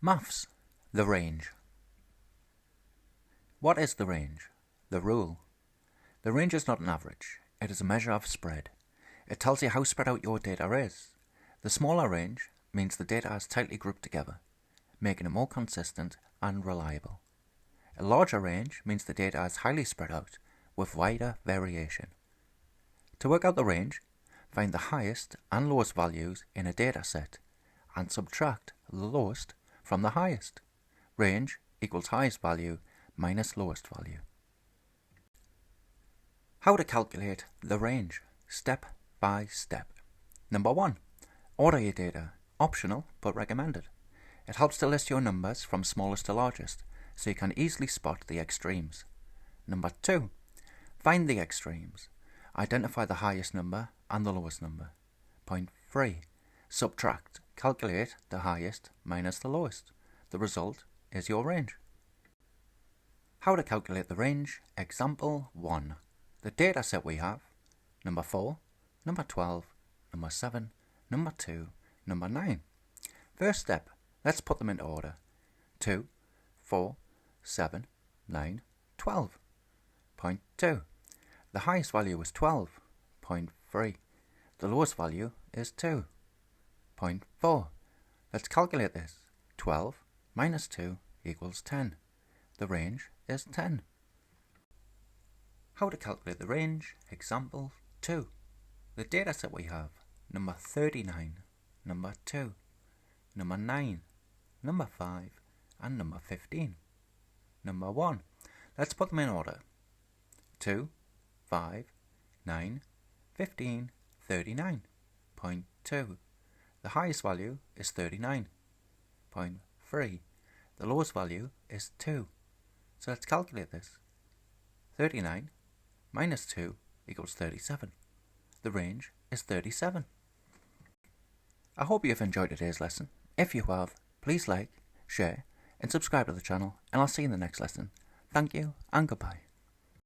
Maths, the range. What is the range? The rule. The range is not an average, it is a measure of spread. It tells you how spread out your data is. The smaller range means the data is tightly grouped together, making it more consistent and reliable. A larger range means the data is highly spread out, with wider variation. To work out the range, find the highest and lowest values in a data set and subtract the lowest from the highest. Range equals highest value minus lowest value. How to calculate the range, step by step. Number 1. Order your data, optional but recommended. It helps to list your numbers from smallest to largest, so you can easily spot the extremes. Number 2. Find the extremes. Identify the highest number and the lowest number. Point 3. Subtract. Calculate the highest minus the lowest. The result is your range. How to calculate the range. Example 1. The data set we have: number 4, number 12, number 7, number 2, number 9. First step, let's put them in order. 2, 4, 7, 9, 12. Point 2. The highest value is 12. Point 3. The lowest value is 2. Point 4. Let's calculate this. 12 minus 2 equals 10. The range is 10. How to calculate the range. Example 2. The data set we have: number 39, number 2, number 9, number 5, and number 15. Number 1. Let's put them in order. 2, 5, 9, 15, 39. Point 2. The highest value is 39. Point 3. The lowest value is 2. So let's calculate this. 39 minus 2 equals 37. The range is 37. I hope you have enjoyed today's lesson. If you have, please like, share, and subscribe to the channel, and I'll see you in the next lesson. Thank you and goodbye.